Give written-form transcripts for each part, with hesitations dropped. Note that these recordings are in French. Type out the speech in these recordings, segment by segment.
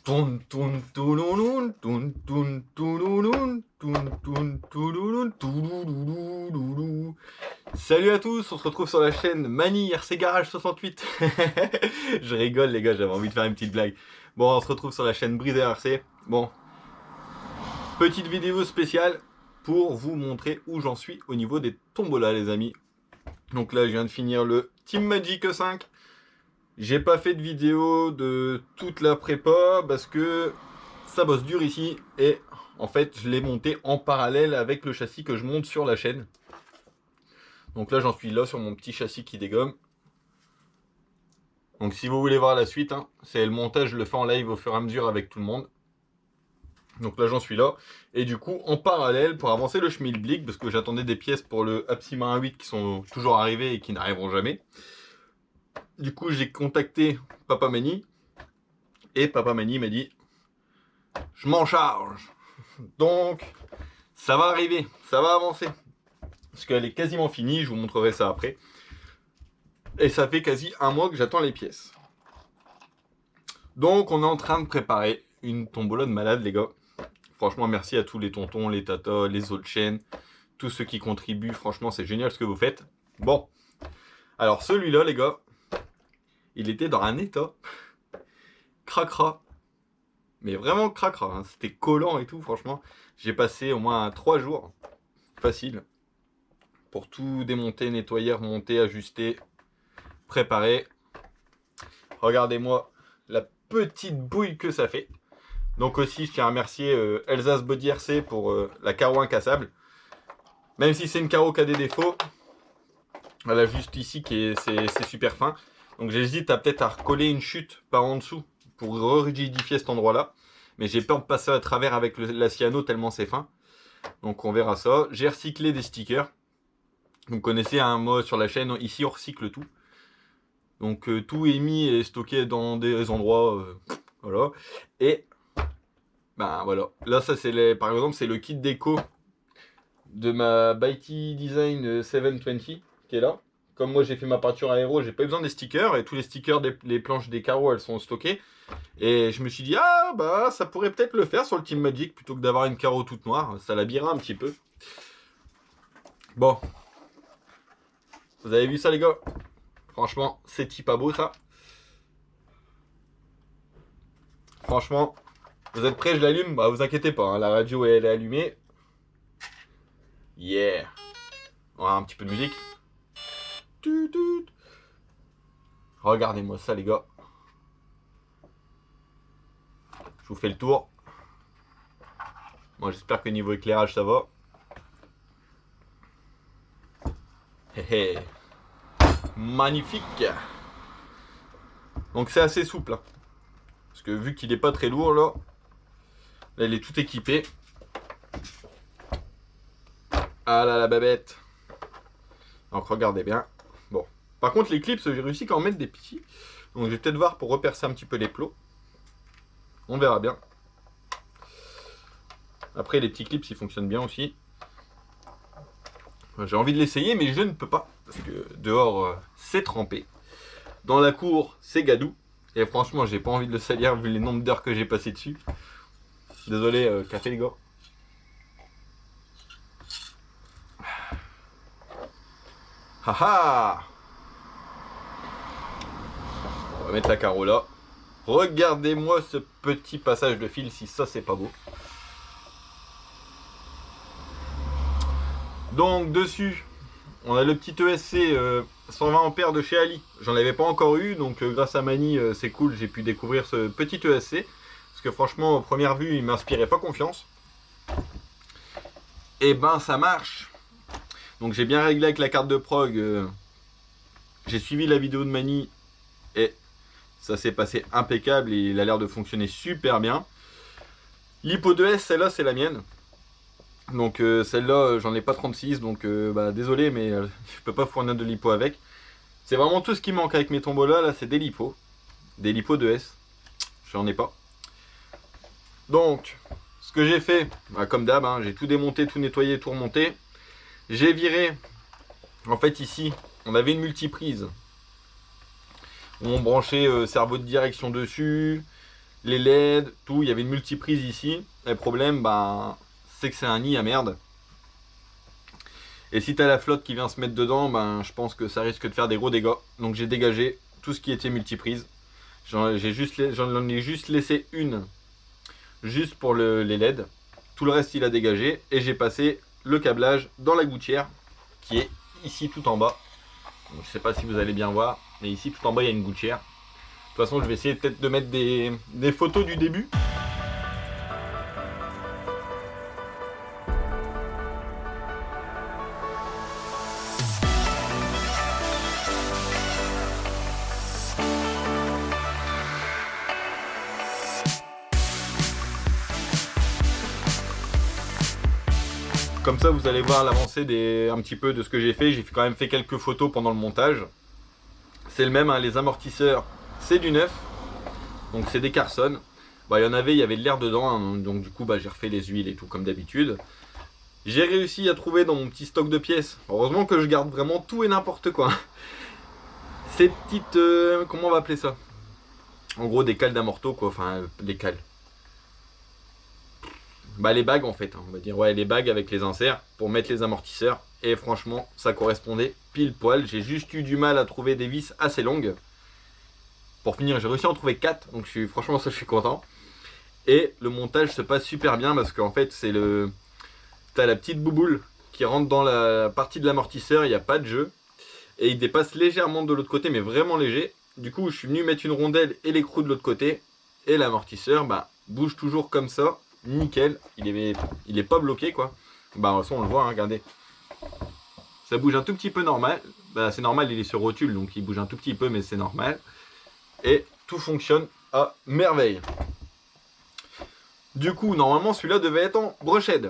Toun, toun, toulouloun, toun, toun, toulouloun, toun, toun, toulouloun, toulouloulou. Salut à tous, on se retrouve sur la chaîne Mani RC Garage 68. Je rigole les gars, j'avais envie de faire une petite blague. Bon, on se retrouve sur la chaîne Brisé RC. Bon, petite vidéo spéciale pour vous montrer où j'en suis au niveau des tombolas les amis. Donc là, je viens de finir le Team Magic 5. J'ai pas fait de vidéo de toute la prépa parce que ça bosse dur ici et en fait je l'ai monté en parallèle avec le châssis que je monte sur la chaîne. Donc là j'en suis là sur mon petit châssis qui dégomme. Donc si vous voulez voir la suite, hein, c'est le montage, je le fais en live au fur et à mesure avec tout le monde. Donc là j'en suis là et du coup en parallèle pour avancer le schmilblick parce que j'attendais des pièces pour le Absima 1.8 qui sont toujours arrivées et qui n'arriveront jamais. Du coup, j'ai contacté Papa Mani et Papa Mani m'a dit je m'en charge. Donc, ça va arriver, ça va avancer. Parce qu'elle est quasiment finie, je vous montrerai ça après. Et ça fait quasi un mois que j'attends les pièces. Donc, on est en train de préparer une tombola de malade, les gars. Franchement, merci à tous les tontons, les tatas, les autres chaînes, tous ceux qui contribuent. Franchement, c'est génial ce que vous faites. Bon, alors celui-là, les gars, il était dans un état cracra, mais vraiment cracra, hein. C'était collant et tout, franchement. J'ai passé au moins 3 jours, facile, pour tout démonter, nettoyer, remonter, ajuster, préparer. Regardez-moi la petite bouille que ça fait. Donc aussi, je tiens à remercier Elsace Body RC pour la carreau incassable. Même si c'est une carreau qui a des défauts, elle a juste ici c'est super fin. Donc j'hésite à peut-être à recoller une chute par en dessous pour rigidifier cet endroit-là. Mais j'ai peur de passer à travers avec la cyano tellement c'est fin. Donc on verra ça. J'ai recyclé des stickers. Vous connaissez, hein, moi sur la chaîne, ici on recycle tout. Donc tout est mis et stocké dans des endroits, voilà. Et ben voilà. Là ça c'est par exemple c'est le kit déco de ma Bitey Design 720 qui est là. Comme moi j'ai fait ma peinture aéro, j'ai pas eu besoin des stickers et tous les stickers les planches des carreaux elles sont stockées. Et je me suis dit ah bah ça pourrait peut-être le faire sur le Team Magic plutôt que d'avoir une carreau toute noire, ça l'habillera un petit peu. Bon, vous avez vu ça les gars? Franchement c'est pas beau ça. Franchement, vous êtes prêts? Je l'allume? Bah vous inquiétez pas, hein, la radio elle est allumée. Yeah. On a un petit peu de musique. Regardez-moi ça les gars. Je vous fais le tour. Moi j'espère que niveau éclairage ça va. Hé hé. Magnifique. Donc c'est assez souple. Hein. Parce que vu qu'il n'est pas très lourd là, il est tout équipé. Ah là la babette. Donc regardez bien. Bon. Par contre les clips j'ai réussi quand même à mettre des petits. Donc je vais peut-être voir pour repercer un petit peu les plots. On verra bien. Après les petits clips ils fonctionnent bien aussi. J'ai envie de l'essayer mais je ne peux pas. Parce que dehors c'est trempé. Dans la cour c'est gadou. Et franchement j'ai pas envie de le salir vu les nombres d'heures que j'ai passé dessus. Désolé café les gars. Haha. On va mettre la carreau là. Regardez-moi ce petit passage de fil si ça c'est pas beau. Donc dessus, on a le petit ESC 120 ampères de chez Ali. J'en avais pas encore eu, donc grâce à Mani, c'est cool, j'ai pu découvrir ce petit ESC. Parce que franchement, à première vue, il m'inspirait pas confiance. Et ben ça marche. Donc j'ai bien réglé avec la carte de prog. J'ai suivi la vidéo de Mani et ça s'est passé impeccable et il a l'air de fonctionner super bien. L'Hypo 2S, celle-là, c'est la mienne. Donc celle-là, j'en ai pas 36, donc bah, désolé, mais je peux pas fournir de lipo avec. C'est vraiment tout ce qui manque avec mes tombolas, là, c'est des lipos. Des lipos 2S. J'en ai pas. Donc, ce que j'ai fait, bah, comme d'hab, hein, j'ai tout démonté, tout nettoyé, tout remonté. J'ai viré, en fait ici, on avait une multiprise. Où on branchait cerveau de direction dessus. les LED, tout, il y avait une multiprise ici. Et le problème, ben, c'est que c'est un nid à merde. Et si t'as la flotte qui vient se mettre dedans, ben, je pense que ça risque de faire des gros dégâts. Donc j'ai dégagé tout ce qui était multiprise. J'en ai juste laissé une, juste pour les LED. Tout le reste, il a dégagé. Et j'ai passé le câblage dans la gouttière, qui est ici tout en bas. Donc, je sais pas si vous allez bien voir, mais ici tout en bas, il y a une gouttière. De toute façon, je vais essayer peut-être de mettre des photos du début. Comme ça, vous allez voir l'avancée un petit peu de ce que j'ai fait. J'ai quand même fait quelques photos pendant le montage. C'est le même, hein, les amortisseurs, c'est du neuf. Donc c'est des Carson. Bah, il y avait de l'air dedans, hein, donc du coup bah, j'ai refait les huiles et tout comme d'habitude. J'ai réussi à trouver dans mon petit stock de pièces. Heureusement que je garde vraiment tout et n'importe quoi. Ces petites... comment on va appeler ça? En gros des cales d'amorto quoi, enfin des cales. Bah les bagues en fait, hein, on va dire, ouais les bagues avec les inserts pour mettre les amortisseurs. Et franchement ça correspondait pile poil. J'ai juste eu du mal à trouver des vis assez longues. Pour finir j'ai réussi à en trouver 4, donc franchement ça je suis content. Et le montage se passe super bien parce qu'en fait c'est le... T'as la petite bouboule qui rentre dans la partie de l'amortisseur, il n'y a pas de jeu. Et il dépasse légèrement de l'autre côté, mais vraiment léger. Du coup je suis venu mettre une rondelle et l'écrou de l'autre côté. Et l'amortisseur bah, bouge toujours comme ça. Nickel, il est pas bloqué quoi. Bah de toute façon on le voit, hein, regardez. Ça bouge un tout petit peu normal. Bah c'est normal, il est sur rotule donc il bouge un tout petit peu mais c'est normal. Et tout fonctionne à merveille. Du coup normalement celui-là devait être en brochette.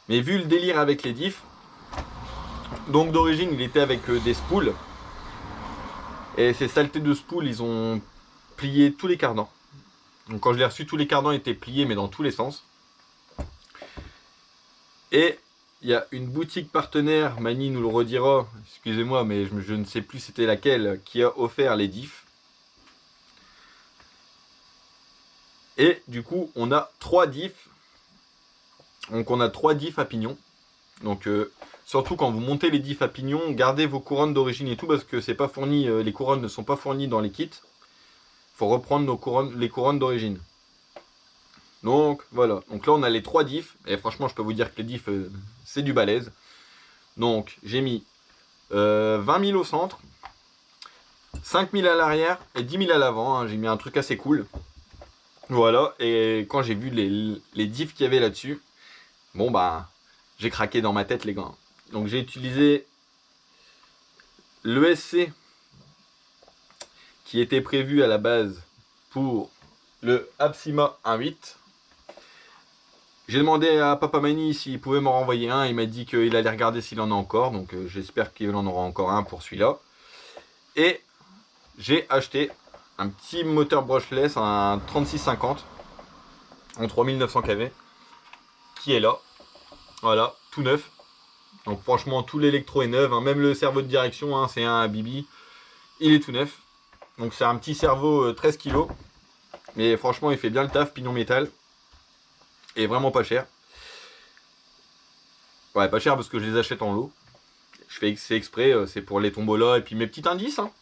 Mais vu le délire avec les diffs, donc d'origine il était avec des spools. Et ces saletés de spools ils ont plié tous les cardans. Donc quand je l'ai reçu, tous les cardans étaient pliés, mais dans tous les sens. Et il y a une boutique partenaire, Mani nous le redira, excusez-moi, mais je ne sais plus c'était laquelle, qui a offert les diffs. Et du coup, on a 3 diffs. Donc on a 3 diffs à pignon. Donc surtout quand vous montez les diffs à pignon, gardez vos couronnes d'origine et tout, parce que c'est pas fourni, les couronnes ne sont pas fournies dans les kits. Faut reprendre les couronnes d'origine. Donc voilà, donc là on a les 3 diffs, et franchement je peux vous dire que les diffs c'est du balèze. Donc j'ai mis 20 000 au centre, 5 000 à l'arrière et 10 000 à l'avant, hein. J'ai mis un truc assez cool. Voilà, et quand j'ai vu les diffs qu'il y avait là-dessus, bon bah j'ai craqué dans ma tête les gars. Donc j'ai utilisé l'ESC qui était prévu à la base pour le Absima 1.8. J'ai demandé à Papa Mani s'il pouvait m'en renvoyer un. Il m'a dit qu'il allait regarder s'il en a encore. Donc j'espère qu'il en aura encore un pour celui-là. Et j'ai acheté un petit moteur brushless, un 3650 en 3900 kV. Qui est là. Voilà, tout neuf. Donc franchement, tout l'électro est neuf. Hein. Même le cerveau de direction, hein, c'est un Bibi. Il est tout neuf. Donc c'est un petit cerveau 13 kg. Mais franchement, il fait bien le taf, pignon métal. Et vraiment pas cher. Ouais, pas cher parce que je les achète en lot. Je fais c'est exprès, c'est pour les tombolas et puis mes petits indices. Hein.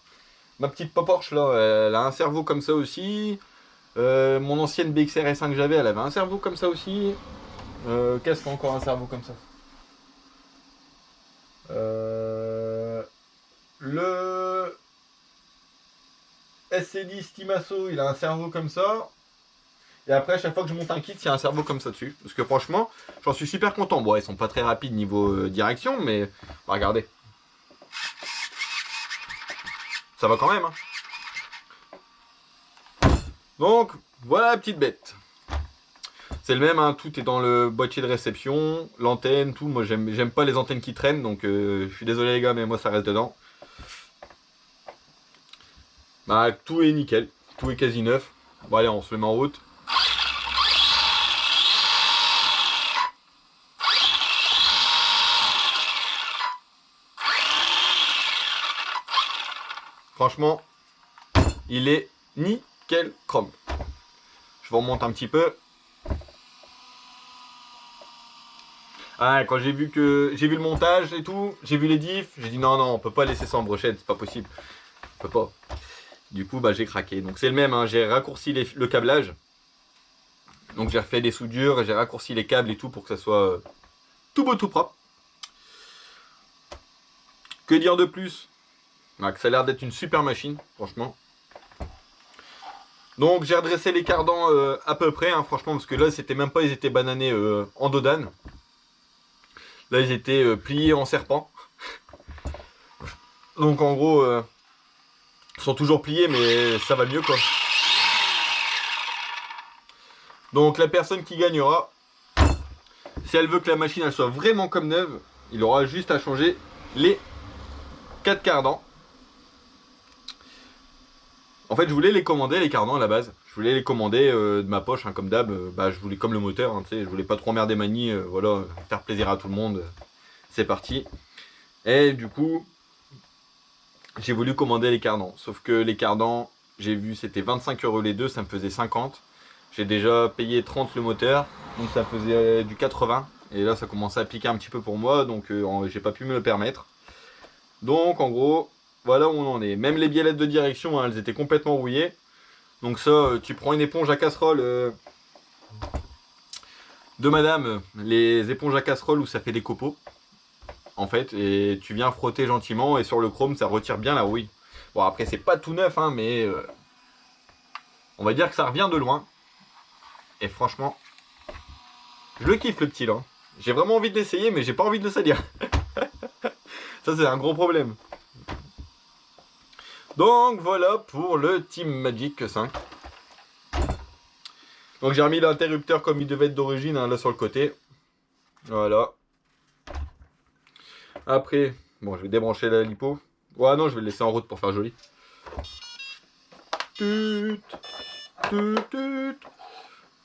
Ma petite Porsche là, elle a un cerveau comme ça aussi. Mon ancienne BXR S5 que j'avais, elle avait un cerveau comme ça aussi. Qu'est-ce qu'il a encore un cerveau comme ça? Le SC10 Timasso, il a un cerveau comme ça. Et après, à chaque fois que je monte un kit, il y a un cerveau comme ça dessus. Parce que franchement, j'en suis super content. Bon, ils sont pas très rapides niveau direction, mais bah, regardez. Ça va quand même. Hein. Donc, voilà la petite bête. C'est le même, hein, tout est dans le boîtier de réception, l'antenne, tout. Moi, j'aime pas les antennes qui traînent, donc je suis désolé les gars, mais moi, ça reste dedans. Bah, tout est nickel. Tout est quasi neuf. Bon, allez, on se le met en route. Franchement, il est nickel chrome. Je vous remonte un petit peu. Ah, quand j'ai vu le montage et tout, j'ai vu les diffs, j'ai dit non, on peut pas laisser ça en brochette, c'est pas possible. On peut pas. Du coup, bah, j'ai craqué. Donc c'est le même, hein, j'ai raccourci le câblage. Donc j'ai refait des soudures et j'ai raccourci les câbles et tout pour que ça soit tout beau, tout propre. Que dire de plus? Bah, que ça a l'air d'être une super machine, franchement. Donc j'ai redressé les cardans à peu près, hein, franchement, parce que là, c'était même pas, ils étaient bananés en dodane. Là, ils étaient pliés en serpent. Donc en gros, ils sont toujours pliés, mais ça va mieux, quoi. Donc la personne qui gagnera, si elle veut que la machine elle soit vraiment comme neuve, il aura juste à changer les 4 cardans. En fait, je voulais les commander, les cardans à la base. Je voulais les commander de ma poche, hein, comme d'hab. Bah, je voulais comme le moteur, hein, je voulais pas trop emmerder Mani, voilà, faire plaisir à tout le monde. C'est parti. Et du coup, j'ai voulu commander les cardans. Sauf que les cardans, j'ai vu, c'était 25 € les deux, ça me faisait 50. J'ai déjà payé 30 le moteur, donc ça faisait du 80. Et là, ça commençait à piquer un petit peu pour moi, donc j'ai pas pu me le permettre. Donc, en gros, voilà où on en est. Même les biellettes de direction, hein, elles étaient complètement rouillées. Donc ça, tu prends une éponge à casserole de madame, les éponges à casserole où ça fait des copeaux, en fait, et tu viens frotter gentiment, et sur le chrome, ça retire bien la rouille. Bon, après, c'est pas tout neuf, hein, mais on va dire que ça revient de loin. Et franchement, je le kiffe, le petit, là. J'ai vraiment envie de l'essayer, mais j'ai pas envie de le salir. Ça, c'est un gros problème. Donc, voilà pour le Team Magic 5. Donc, j'ai remis l'interrupteur comme il devait être d'origine, hein, là, sur le côté. Voilà. Après, bon, je vais débrancher la lipo. Ouais, non, je vais le laisser en route pour faire joli. Tut, tut, tut.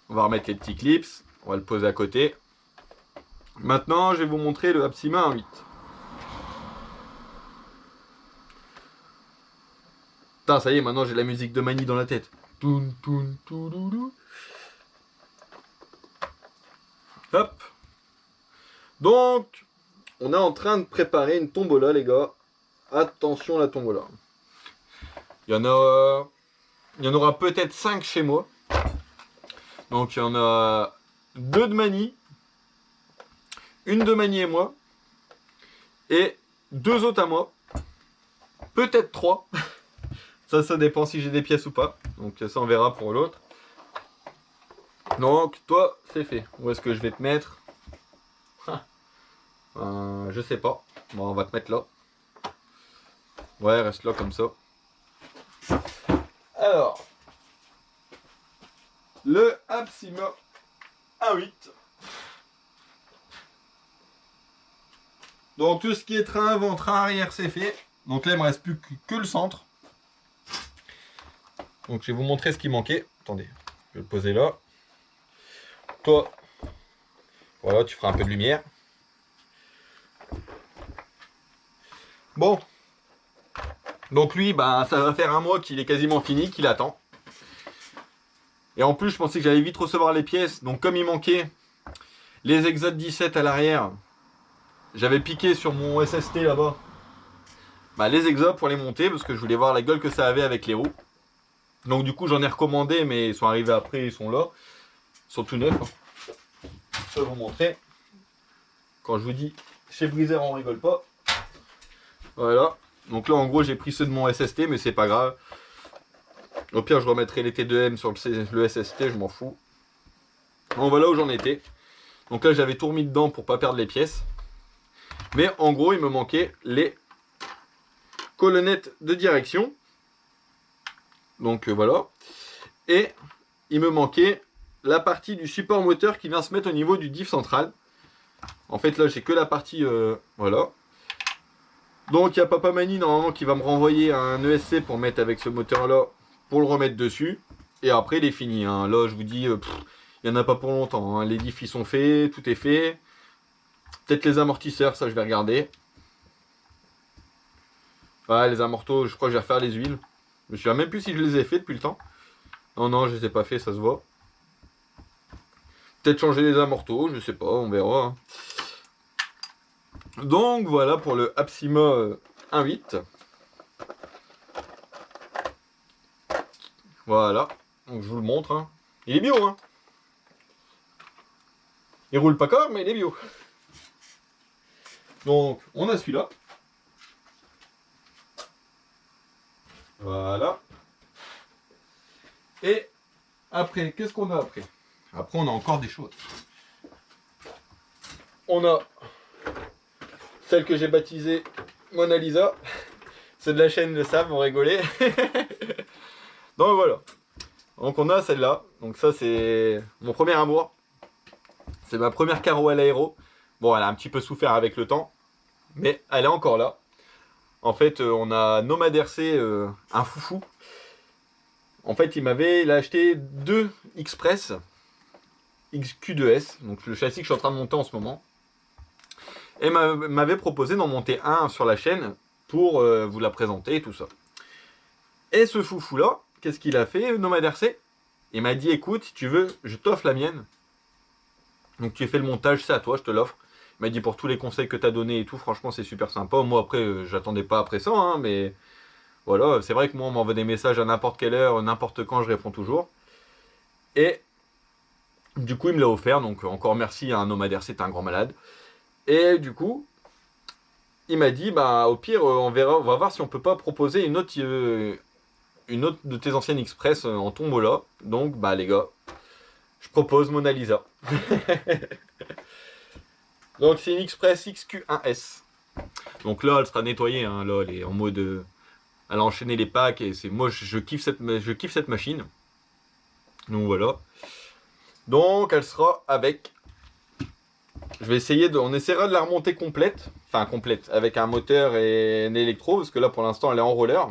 On va remettre les petits clips. On va le poser à côté. Maintenant, je vais vous montrer le Apsima 1.8. Putain, ça y est, maintenant j'ai la musique de Mani dans la tête. Toun, toun, touloulou. Hop. Donc, on est en train de préparer une tombola, les gars. Attention à la tombola. Il y en aura peut-être 5 chez moi. Donc, il y en a 2 de Mani, une de Mani et moi, et 2 autres à moi. Peut-être 3. Ça dépend si j'ai des pièces ou pas. Donc, ça, on verra pour l'autre. Donc, toi, c'est fait. Où est-ce que je vais te mettre? Je sais pas. Bon, on va te mettre là. Ouais, reste là comme ça. Alors, le Apsima 1.8. Donc, tout ce qui est train avant, train arrière, c'est fait. Donc là, il me reste plus que le centre. Donc, je vais vous montrer ce qui manquait. Attendez, je vais le poser là. Toi, voilà, tu feras un peu de lumière. Bon. Donc lui, bah, ça va faire un mois qu'il est quasiment fini, qu'il attend. Et en plus, je pensais que j'allais vite recevoir les pièces. Donc comme il manquait les Exode 17 à l'arrière, j'avais piqué sur mon SST là-bas. Bah, les Exode pour les monter, parce que je voulais voir la gueule que ça avait avec les roues. Donc du coup, j'en ai recommandé, mais ils sont arrivés après, ils sont là. Ils sont tout neufs. Hein. Je vais vous montrer. Quand je vous dis, chez Breezer, on rigole pas. Voilà. Donc là, en gros, j'ai pris ceux de mon SST, mais c'est pas grave. Au pire, je remettrai les T2M sur le SST, je m'en fous. Donc voilà où j'en étais. Donc là, j'avais tout remis dedans pour pas perdre les pièces. Mais en gros, il me manquait les colonnettes de direction. Donc voilà. Et il me manquait la partie du support moteur qui vient se mettre au niveau du diff central. En fait, là, j'ai que la partie... voilà. Donc il y a Papa Mani normalement qui va me renvoyer un ESC pour mettre avec ce moteur là, pour le remettre dessus. Et après il est fini. Hein. Là je vous dis, il n'y en a pas pour longtemps. Hein. Les diffs ils sont faits, tout est fait. Peut-être les amortisseurs, ça je vais regarder. Ouais, les amortos, je crois que je vais refaire les huiles. Je me souviens même plus si je les ai fait depuis le temps. Non, non, je les ai pas fait, ça se voit. Peut-être changer les amortos, je sais pas, on verra. Hein. Donc voilà pour le Apsima 1.8. Voilà, donc je vous le montre. Hein. Il est bio, hein. Il roule pas corps, mais il est bio. Donc on a celui-là. Voilà. Et après, qu'est-ce qu'on a après? Après, on a encore des choses. On a celle que j'ai baptisée Mona Lisa. Ceux de la chaîne le savent, vont rigoler. Donc voilà. Donc on a celle-là. Donc ça c'est mon premier amour. C'est ma première carreau à l'aéro. Bon, elle a un petit peu souffert avec le temps, mais elle est encore là. En fait, on a Nomad RC, un foufou. En fait, il a acheté 2 Express XQ2S, donc le châssis que je suis en train de monter en ce moment. Et m'avait proposé d'en monter un sur la chaîne pour vous la présenter et tout ça. Et ce foufou-là, qu'est-ce qu'il a fait, Nomad RC? Il m'a dit, écoute, si tu veux, je t'offre la mienne. Donc tu fais le montage, c'est à toi, je te l'offre. Il m'a dit pour tous les conseils que tu as donnés et tout, franchement c'est super sympa. Moi après, j'attendais pas après ça, hein, mais voilà, c'est vrai que moi on m'envoie des messages à n'importe quelle heure, n'importe quand, je réponds toujours. Et du coup il me l'a offert, donc encore merci à un Nomad RC, c'est un grand malade. Et du coup, il m'a dit, bah au pire, on verra, on va voir si on peut pas proposer une autre de tes anciennes Express en tombola. Donc bah les gars, je propose Mona Lisa. Donc c'est une Express XQ1S. Donc là, elle sera nettoyée. Hein. Là, elle est en mode, elle a enchaîné les packs et c'est moi, je kiffe cette machine. Donc voilà. Donc elle sera avec. Je vais essayer on essaiera de la remonter complète, enfin complète, avec un moteur et un électro, parce que là pour l'instant elle est en roller.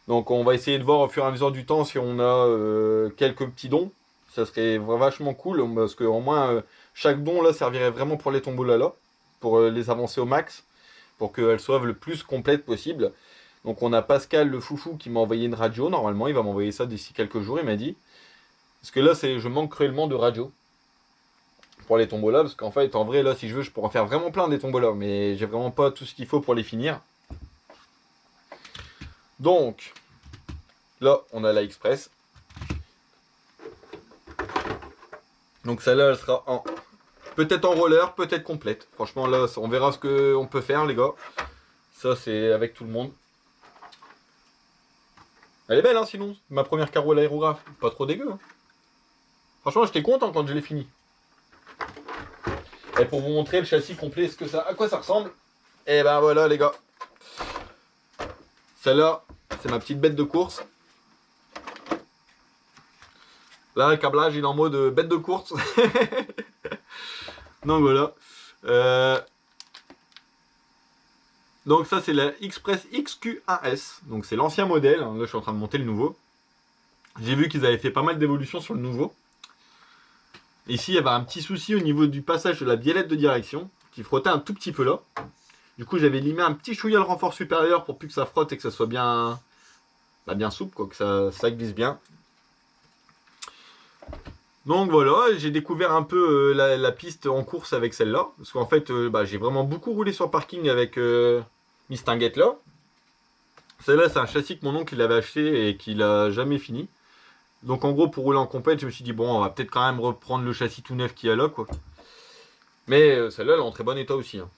Donc on va essayer de voir au fur et à mesure du temps si on a quelques petits dons. Ça serait vachement cool, parce que au moins chaque don là servirait vraiment pour les tombolas là, pour les avancer au max, pour qu'elles soient le plus complètes possible. Donc on a Pascal le foufou qui m'a envoyé une radio, normalement il va m'envoyer ça d'ici quelques jours, il m'a dit. Parce que là je manque cruellement de radio pour les tombolas, parce qu'en fait en vrai là si je veux je pourrais en faire vraiment plein des tombolas, mais j'ai vraiment pas tout ce qu'il faut pour les finir. Donc là on a la Express. Donc celle-là elle sera en peut-être en roller, peut-être complète. Franchement là on verra ce qu'on peut faire les gars. Ça c'est avec tout le monde. Elle est belle hein sinon, ma première carreau à l'aérographe, pas trop dégueu. Hein. Franchement j'étais content quand je l'ai fini. Et pour vous montrer le châssis complet, à quoi ça ressemble, et ben voilà les gars. Celle-là, c'est ma petite bête de course. Là, le câblage, il est en mode bête de course. Donc voilà. Donc ça, c'est la Express XQ1S. Donc c'est l'ancien modèle. Là, je suis en train de monter le nouveau. J'ai vu qu'ils avaient fait pas mal d'évolutions sur le nouveau. Ici, il y avait un petit souci au niveau du passage de la biellette de direction, qui frottait un tout petit peu là. Du coup, j'avais limé un petit chouïa le renfort supérieur pour plus que ça frotte et que ça soit bien, bien souple, quoi, que ça glisse bien. Donc voilà, j'ai découvert un peu la piste en course avec celle-là. Parce qu'en fait, j'ai vraiment beaucoup roulé sur parking avec Miss Tinguette là. Celle-là, c'est un châssis que mon oncle il avait acheté et qu'il a jamais fini. Donc en gros, pour rouler en compète, je me suis dit, bon, on va peut-être quand même reprendre le châssis tout neuf qu'il y a là, quoi. Mais celle-là, elle est en très bon état aussi. Hein.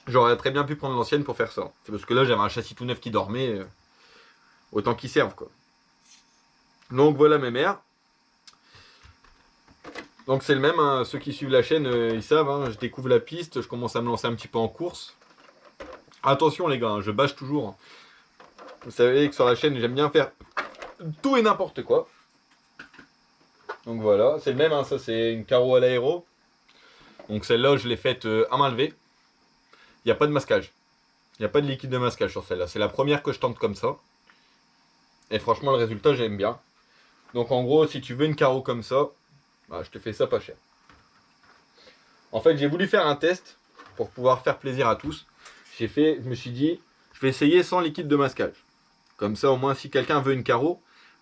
J'aurais très bien pu prendre l'ancienne pour faire ça. C'est parce que là, j'avais un châssis tout neuf qui dormait. Autant qu'il serve, quoi. Donc voilà mes mères. Donc c'est le même, hein. Ceux qui suivent la chaîne, ils savent. Hein. Je découvre la piste, je commence à me lancer un petit peu en course. Attention les gars, hein, je bâche toujours. Hein. Vous savez que sur la chaîne, j'aime bien faire tout et n'importe quoi. Donc voilà, c'est le même, hein, ça c'est une carreau à l'aéro. Donc celle-là, je l'ai faite à main levée. Il n'y a pas de masquage. Il n'y a pas de liquide de masquage sur celle-là. C'est la première que je tente comme ça. Et franchement, le résultat, j'aime bien. Donc en gros, si tu veux une carreau comme ça, je te fais ça pas cher. En fait, j'ai voulu faire un test pour pouvoir faire plaisir à tous. Je me suis dit, je vais essayer sans liquide de masquage. Comme ça, au moins, si quelqu'un veut une carreau,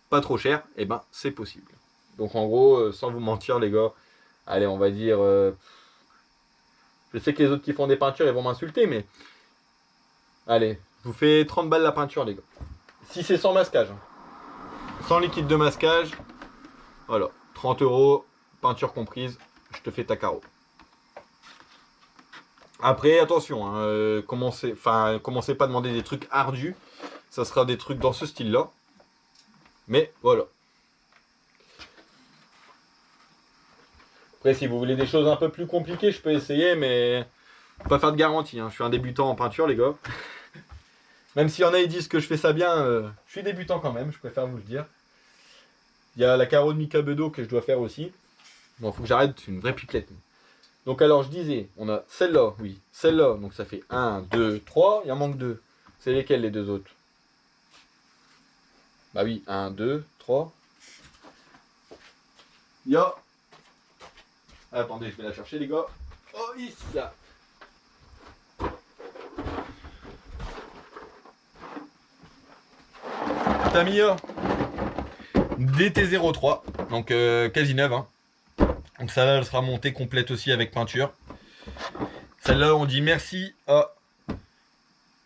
pas trop cher, et ben c'est possible. Donc en gros, sans vous mentir les gars, allez, on va dire... je sais que les autres qui font des peintures, ils vont m'insulter, mais... Allez, je vous fais 30 balles la peinture les gars. Si c'est sans masquage. Hein. Sans liquide de masquage, voilà, 30 €, peinture comprise, je te fais ta carreau. Après, attention, hein, commencez pas à demander des trucs ardus, ça sera des trucs dans ce style-là. Mais voilà. Après, si vous voulez des choses un peu plus compliquées, je peux essayer, mais pas faire de garantie. Hein. Je suis un débutant en peinture, les gars. Même s'il y en a, ils disent que je fais ça bien, je suis débutant quand même, je préfère vous le dire. Il y a la carreau de Mika Bedo que je dois faire aussi. Bon, faut que j'arrête, c'est une vraie pipelette. Donc alors, je disais, on a celle-là, oui, celle-là. Donc ça fait 1, 2, 3, il en manque 2. C'est lesquelles les deux autres? Bah oui, 1, 2, 3. Il y a... Attendez, je vais la chercher les gars. Oh, ça. Tamiya DT03, donc quasi neuve. Hein. Donc celle-là, elle sera montée complète aussi avec peinture. Celle-là, on dit merci à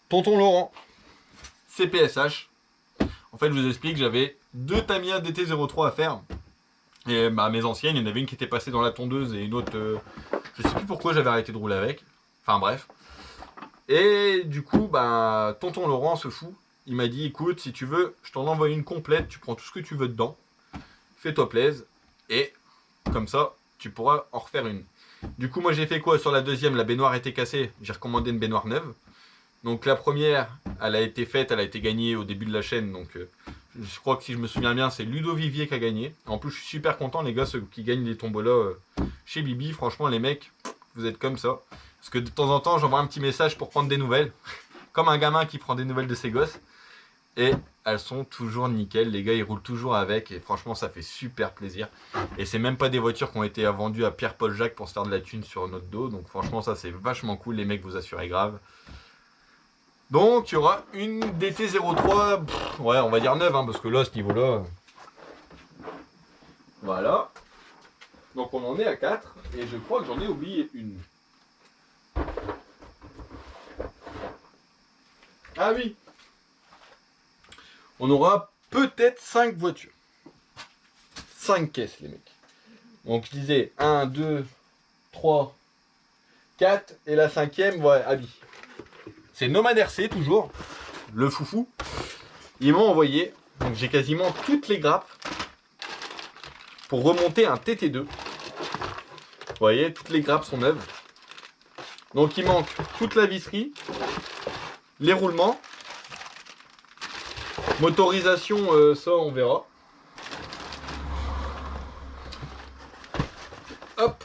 Tonton Laurent, CPSH. En fait, je vous explique, j'avais 2 Tamiya DT03 à faire. Et bah, mes anciennes, il y en avait une qui était passée dans la tondeuse et une autre, je sais plus pourquoi j'avais arrêté de rouler avec. Enfin bref. Et du coup, bah, Tonton Laurent se fout. Il m'a dit, écoute, si tu veux, je t'en envoie une complète, tu prends tout ce que tu veux dedans, fais-toi plaisir, et comme ça, tu pourras en refaire une. Du coup, moi j'ai fait quoi sur la deuxième? La baignoire était cassée, j'ai recommandé une baignoire neuve. Donc la première, elle a été faite, elle a été gagnée au début de la chaîne, donc je crois que si je me souviens bien, c'est Ludo Vivier qui a gagné. En plus, je suis super content, les gars, ceux qui gagnent les tombolas chez Bibi, franchement, les mecs, vous êtes comme ça. Parce que de temps en temps, j'envoie un petit message pour prendre des nouvelles, comme un gamin qui prend des nouvelles de ses gosses. Et elles sont toujours nickel, les gars ils roulent toujours avec et franchement ça fait super plaisir. Et c'est même pas des voitures qui ont été vendues à Pierre-Paul Jacques pour se faire de la thune sur notre dos. Donc franchement ça c'est vachement cool, les mecs vous assurez grave. Donc il y aura une DT03, ouais on va dire neuve hein, parce que là à ce niveau là... Voilà. Donc on en est à 4 et je crois que j'en ai oublié une. Ah oui, on aura peut-être 5 voitures. 5 caisses, les mecs. Donc, je disais 1, 2, 3, 4. Et la cinquième, ouais, Abi. C'est Nomad RC, toujours. Le foufou. Ils m'ont envoyé. Donc, j'ai quasiment toutes les grappes pour remonter un TT2. Vous voyez, toutes les grappes sont neuves. Donc, il manque toute la visserie, les roulements. Motorisation, ça on verra. Hop.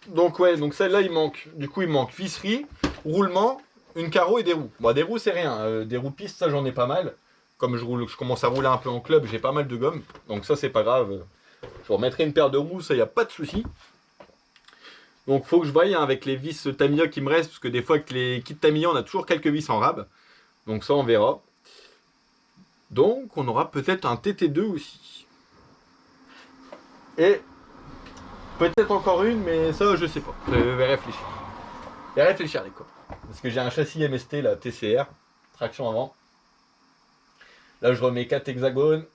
Donc ouais, donc celle-là il manque. Du coup il manque visserie, roulement, une carreau et des roues. Bon des roues c'est rien, des roues pistes ça j'en ai pas mal. Comme je commence à rouler un peu en club, j'ai pas mal de gomme. Donc ça c'est pas grave. Je remettrai une paire de roues, ça y a pas de souci. Donc faut que je voie hein, avec les vis Tamiya qui me restent, parce que des fois avec les kits Tamiya on a toujours quelques vis en rab. Donc ça on verra. Donc on aura peut-être un TT2 aussi. Et peut-être encore une, mais ça je sais pas. Je vais réfléchir. Je vais réfléchir les gars. Parce que j'ai un châssis MST, la TCR, traction avant. Là je remets 4 hexagones,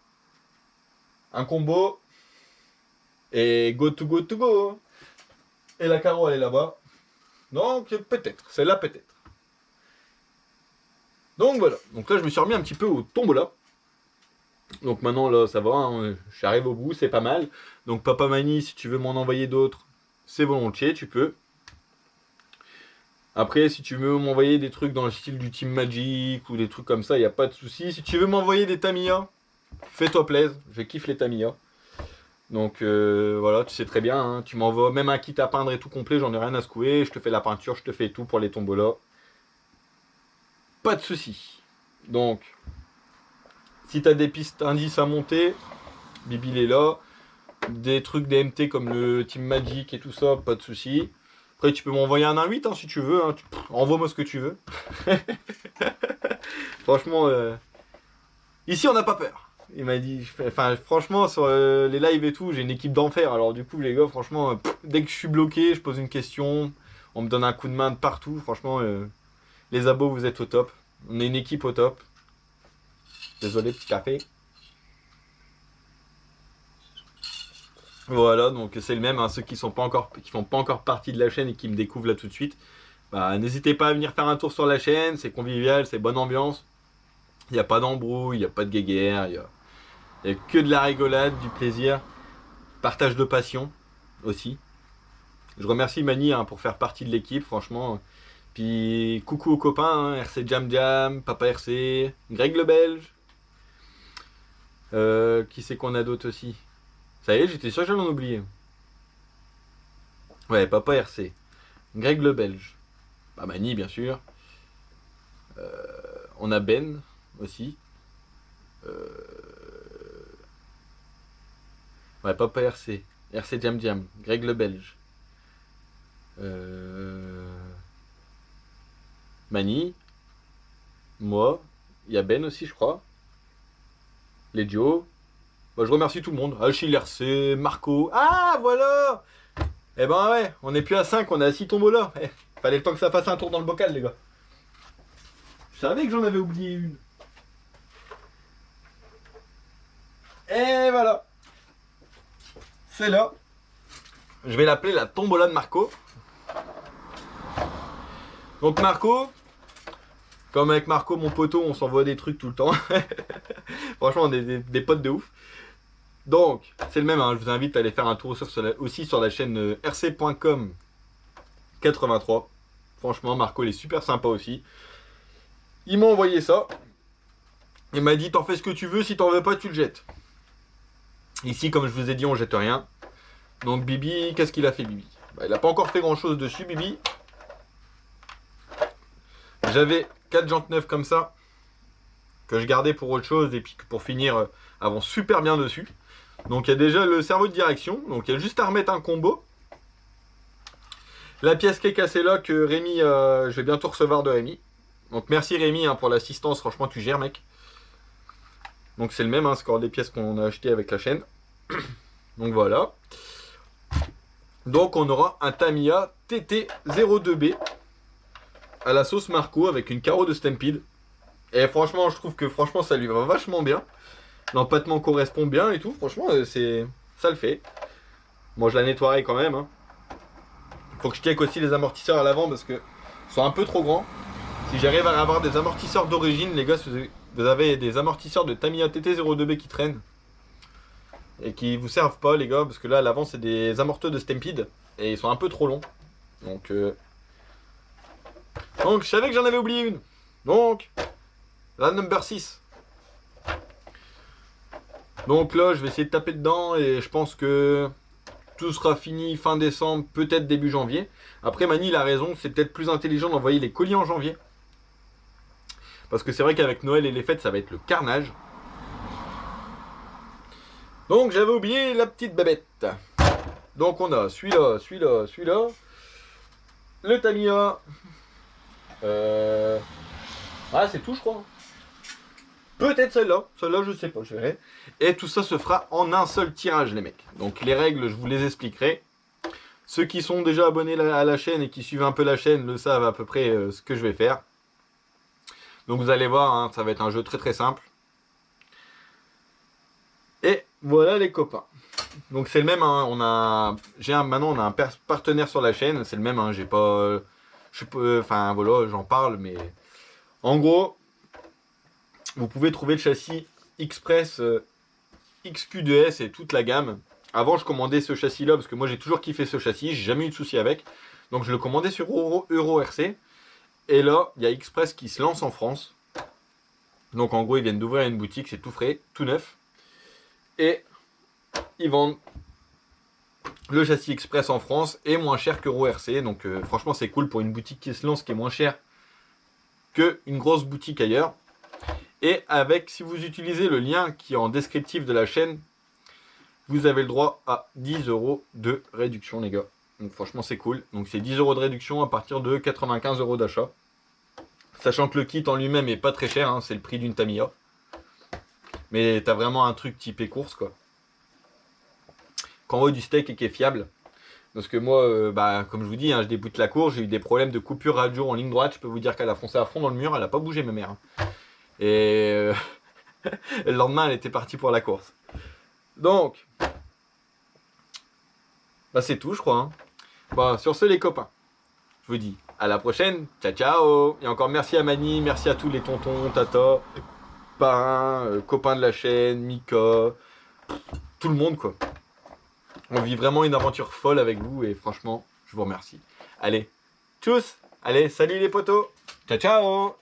un combo, et go to go to go. Et la carreau elle est là-bas. Donc peut-être, celle-là peut-être. Donc voilà, donc là je me suis remis un petit peu au tombola. Donc maintenant là ça va, hein, je arrive au bout, c'est pas mal. Donc Papa Mani, si tu veux m'en envoyer d'autres, c'est volontiers, tu peux. Après si tu veux m'envoyer des trucs dans le style du Team Magic ou des trucs comme ça, il n'y a pas de souci. Si tu veux m'envoyer des Tamiya, fais-toi plaisir, je kiffe les Tamiya. Donc voilà, tu sais très bien, hein, tu m'envoies même un kit à peindre et tout complet, j'en ai rien à secouer, je te fais la peinture, je te fais tout pour les tombolas. Pas de souci. Donc... Si tu as des pistes indices à monter, Bibi il est là. Des trucs DMT comme le Team Magic et tout ça, pas de souci. Après, tu peux m'envoyer un 1.8 hein, si tu veux. Hein. Envoie-moi ce que tu veux. Franchement, ici, on n'a pas peur. Il m'a dit, enfin, franchement, sur les lives et tout, j'ai une équipe d'enfer. Alors, du coup, les gars, franchement, dès que je suis bloqué, je pose une question. On me donne un coup de main de partout. Franchement, les abos, vous êtes au top. On est une équipe au top. Désolé, petit café. Voilà, donc c'est le même, hein, ceux qui font pas encore partie de la chaîne et qui me découvrent là tout de suite, bah, n'hésitez pas à venir faire un tour sur la chaîne, c'est convivial, c'est bonne ambiance, il n'y a pas d'embrouille, il n'y a pas de guéguerre, il y a que de la rigolade, du plaisir, partage de passion aussi. Je remercie Mani hein, pour faire partie de l'équipe, franchement. Puis coucou aux copains, hein, RC Jam Jam, Papa RC, Greg le Belge. Qui c'est qu'on a d'autres aussi? Ça y est, j'étais sûr que j'allais en oublier. Ouais, Papa RC. Greg le Belge. Bah, Mani, bien sûr. On a Ben aussi. Ouais, Papa RC. RC Jam Jam. Greg le Belge. Mani. Moi. Il y a Ben aussi, je crois. Les Joe. Bah, je remercie tout le monde. Achille RC, Marco. Ah, voilà! Eh ben ouais, on n'est plus à 5, on est à 6 tombeaux là. Fallait le temps que ça fasse un tour dans le bocal, les gars. Je savais que j'en avais oublié une. Et voilà. C'est là. Je vais l'appeler la tombola de Marco. Donc Marco, comme avec Marco, mon poteau, on s'envoie des trucs tout le temps. Franchement, on est des potes de ouf. Donc, c'est le même, hein, je vous invite à aller faire un tour aussi sur la chaîne rc.com 83. Franchement, Marco, il est super sympa aussi. Il m'a envoyé ça. Il m'a dit, t'en fais ce que tu veux, si t'en veux pas, tu le jettes. Ici, comme je vous ai dit, on jette rien. Donc Bibi, qu'est-ce qu'il a fait Bibi? Bah, il n'a pas encore fait grand chose dessus Bibi. J'avais 4 jantes neuves comme ça, que je gardais pour autre chose, et puis que pour finir, elles vont super bien dessus. Donc il y a déjà le cerveau de direction, donc il y a juste à remettre un combo. La pièce qui est cassée là, que Rémi, je vais bientôt recevoir de Rémi. Donc merci Rémi hein, pour l'assistance, franchement tu gères mec. Donc c'est le même hein, score des pièces qu'on a acheté avec la chaîne. Donc voilà. Donc on aura un Tamiya TT02B à la sauce Marco avec une carreau de Stampede. Et franchement je trouve que franchement ça lui va vachement bien. L'empattement correspond bien et tout. Franchement ça le fait. Moi je la nettoierai quand même. Hein. Faut que je check aussi les amortisseurs à l'avant parce que ils sont un peu trop grands. Si j'arrive à avoir des amortisseurs d'origine, les gars, vous avez des amortisseurs de Tamiya TT02B qui traînent et qui vous servent pas, les gars, parce que là à l'avant c'est des amorteurs de Stampede et ils sont un peu trop longs. Donc je savais que j'en avais oublié une. Donc la number 6. Donc là je vais essayer de taper dedans et je pense que tout sera fini fin décembre, peut-être début janvier. Après Mani il a raison, c'est peut-être plus intelligent d'envoyer les colis en janvier. Parce que c'est vrai qu'avec Noël et les fêtes, ça va être le carnage. Donc j'avais oublié la petite babette. Donc on a celui-là, celui-là, celui-là. Le Tamiya. Ah c'est tout je crois. Peut-être celle-là. Celle-là je sais pas, je verrai. Et tout ça se fera en un seul tirage les mecs. Donc les règles je vous les expliquerai. Ceux qui sont déjà abonnés à la chaîne et qui suivent un peu la chaîne le savent à peu près ce que je vais faire. Donc vous allez voir, hein, ça va être un jeu très très simple. Et voilà les copains. Donc c'est le même, hein, maintenant on a un partenaire sur la chaîne, c'est le même, hein, enfin voilà, j'en parle, mais en gros, vous pouvez trouver le châssis Express XQ2S et toute la gamme. Avant je commandais ce châssis là parce que moi j'ai toujours kiffé ce châssis, j'ai jamais eu de souci avec. Donc je le commandais sur Euro RC. Et là, il y a Express qui se lance en France. Donc en gros, ils viennent d'ouvrir une boutique, c'est tout frais, tout neuf. Et ils vendent le châssis Express en France et moins cher qu'Euro RC. Donc franchement, c'est cool pour une boutique qui se lance, qui est moins chère qu'une grosse boutique ailleurs. Et avec, si vous utilisez le lien qui est en descriptif de la chaîne, vous avez le droit à 10 € de réduction, les gars. Donc franchement c'est cool. Donc c'est 10 € de réduction à partir de 95 € d'achat. Sachant que le kit en lui-même est pas très cher, hein, c'est le prix d'une Tamiya. Mais t'as vraiment un truc typé course quoi. Quand on veut du steak et qui est fiable. Parce que moi, comme je vous dis, hein, je débute la course, j'ai eu des problèmes de coupure radio en ligne droite. Je peux vous dire qu'elle a foncé à fond dans le mur, elle a pas bougé ma mère. Hein. Et le lendemain, elle était partie pour la course. Donc, c'est tout, je crois. Hein. Bon, sur ce, les copains, je vous dis à la prochaine. Ciao, ciao. Et encore merci à Mani, merci à tous les tontons, tata, parrains, copains de la chaîne, Mika, tout le monde, quoi. On vit vraiment une aventure folle avec vous et franchement, je vous remercie. Allez, tchuss. Allez, salut les potos. Ciao, ciao.